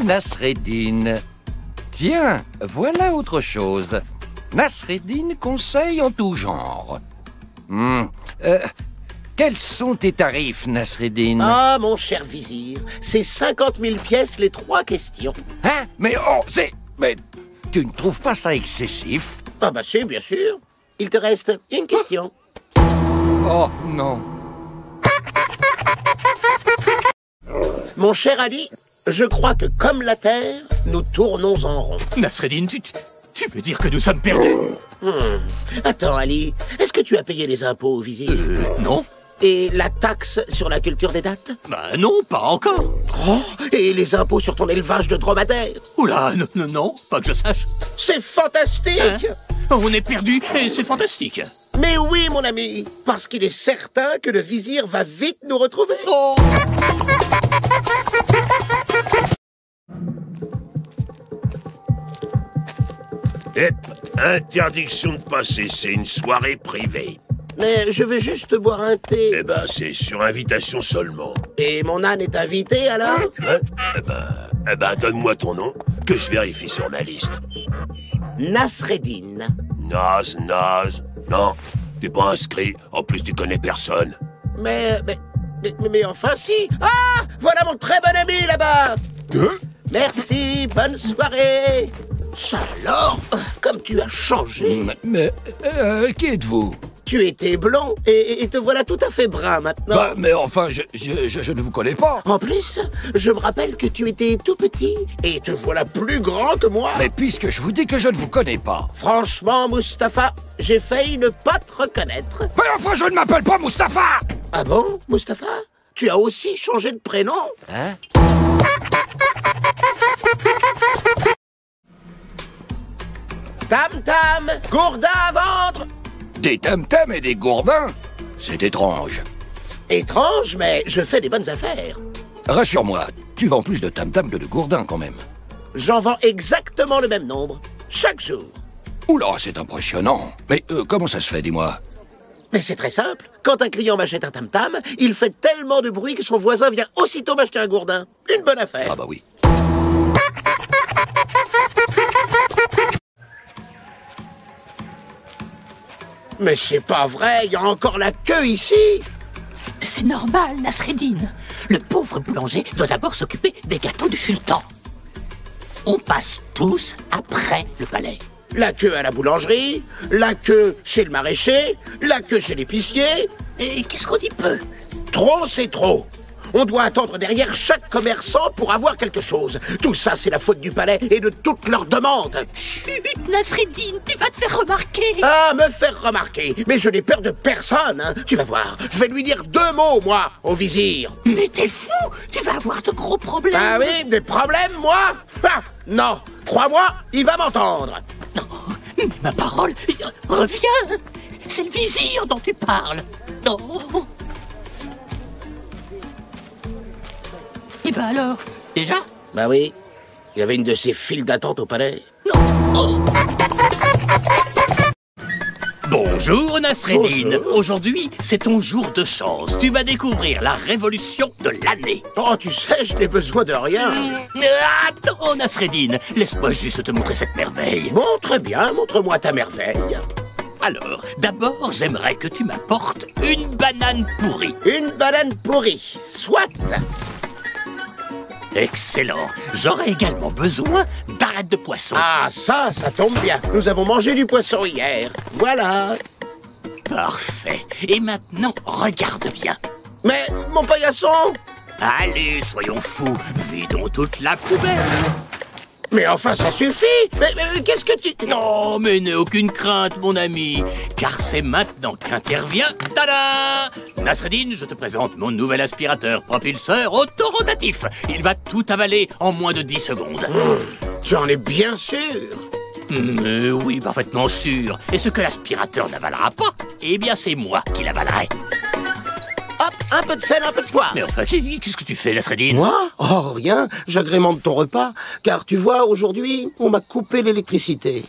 Nasreddin. Tiens, voilà autre chose. Nasreddin conseille en tout genre. Quels sont tes tarifs, Nasreddin? Ah, mon cher vizir, c'est 50 000 pièces les 3 questions. Hein? Mais oh, mais tu ne trouves pas ça excessif? Ah bah si, bien sûr. Il te reste une question. Oh, non. Mon cher Ali, je crois que comme la Terre, nous tournons en rond. Nasreddin, tu veux dire que nous sommes perdus? Attends, Ali, est-ce que tu as payé les impôts au vizir? Non. Et la taxe sur la culture des dattes? Bah non, pas encore. Oh, et les impôts sur ton élevage de dromadaires? Oula, non, pas que je sache. C'est fantastique! Hein? On est perdus et c'est fantastique. Mais oui, mon ami, parce qu'il est certain que le vizir va vite nous retrouver. Oh. Interdiction de passer, c'est une soirée privée. Mais je vais juste boire un thé. Eh ben, c'est sur invitation seulement. Et mon âne est invité, alors? Eh ben, donne-moi ton nom, que je vérifie sur ma liste. Nasreddin. Naz. Non, t'es pas inscrit, en plus tu connais personne. Mais enfin si. Ah, voilà mon très bon ami là-bas. Merci, bonne soirée. Ça alors, comme tu as changé. Mais qui êtes-vous? Tu étais blond et te voilà tout à fait brun maintenant. Bah, mais enfin, je ne vous connais pas. En plus, je me rappelle que tu étais tout petit et te voilà plus grand que moi. Mais puisque je vous dis que je ne vous connais pas. Franchement, Mustapha, j'ai failli ne pas te reconnaître. Mais enfin, je ne m'appelle pas Mustapha! Ah bon, Mustapha? Tu as aussi changé de prénom? Hein? Tam-tam, gourdin à vendre! Des tam-tams et des gourdins? C'est étrange. Étrange, mais je fais des bonnes affaires. Rassure-moi, tu vends plus de tam-tams que de gourdins quand même. J'en vends exactement le même nombre, chaque jour. Oula, c'est impressionnant. Mais comment ça se fait, dis-moi? Mais c'est très simple. Quand un client m'achète un tam-tam, il fait tellement de bruit que son voisin vient aussitôt m'acheter un gourdin. Une bonne affaire. Ah bah oui. Mais c'est pas vrai, il y a encore la queue ici. C'est normal, Nasreddin. Le pauvre boulanger doit d'abord s'occuper des gâteaux du sultan. On passe tous après le palais. La queue à la boulangerie, la queue chez le maraîcher, la queue chez l'épicier. Et qu'est-ce qu'on dit peu? Trop, c'est trop. On doit attendre derrière chaque commerçant pour avoir quelque chose. Tout ça, c'est la faute du palais et de toutes leurs demandes. Chut, Nasreddin, tu vas te faire remarquer. Ah, me faire remarquer. Mais je n'ai peur de personne, hein. Tu vas voir, je vais lui dire 2 mots, moi, au vizir. Mais t'es fou. Tu vas avoir de gros problèmes. Ah oui, des problèmes, moi? Ah, non, crois-moi, il va m'entendre. Non, mais ma parole, reviens. C'est le vizir dont tu parles. Non. Et ben alors, déjà? Bah oui, il y avait une de ces files d'attente au palais. Non. Bonjour Nasreddin. Bonjour. Aujourd'hui, c'est ton jour de chance. Tu vas découvrir la révolution de l'année. Oh, tu sais, je n'ai besoin de rien. Attends Nasreddin, laisse-moi juste te montrer cette merveille. Bon, très bien, montre-moi ta merveille. Alors, d'abord, j'aimerais que tu m'apportes une banane pourrie. Une banane pourrie, soit. Excellent. J'aurai également besoin d'arêtes de poisson. Ah, ça tombe bien. Nous avons mangé du poisson hier. Voilà. Parfait. Et maintenant, regarde bien. Mais, mon paillasson? Allez, soyons fous. Vidons toute la poubelle. Mais enfin, ça suffit. Mais qu'est-ce que tu... Non, mais n'aie aucune crainte, mon ami, car c'est maintenant qu'intervient... Tada! Nasreddin, je te présente mon nouvel aspirateur propulseur autorotatif. Il va tout avaler en moins de 10 secondes. Tu en es bien sûr? Mais oui, parfaitement sûr. Et ce que l'aspirateur n'avalera pas, eh bien c'est moi qui l'avalerai. Hop, un peu de sel, un peu de poivre. Mais enfin, qu'est-ce que tu fais, Nasreddin? Moi? Oh, rien. J'agrémente ton repas. Car tu vois, aujourd'hui, on m'a coupé l'électricité.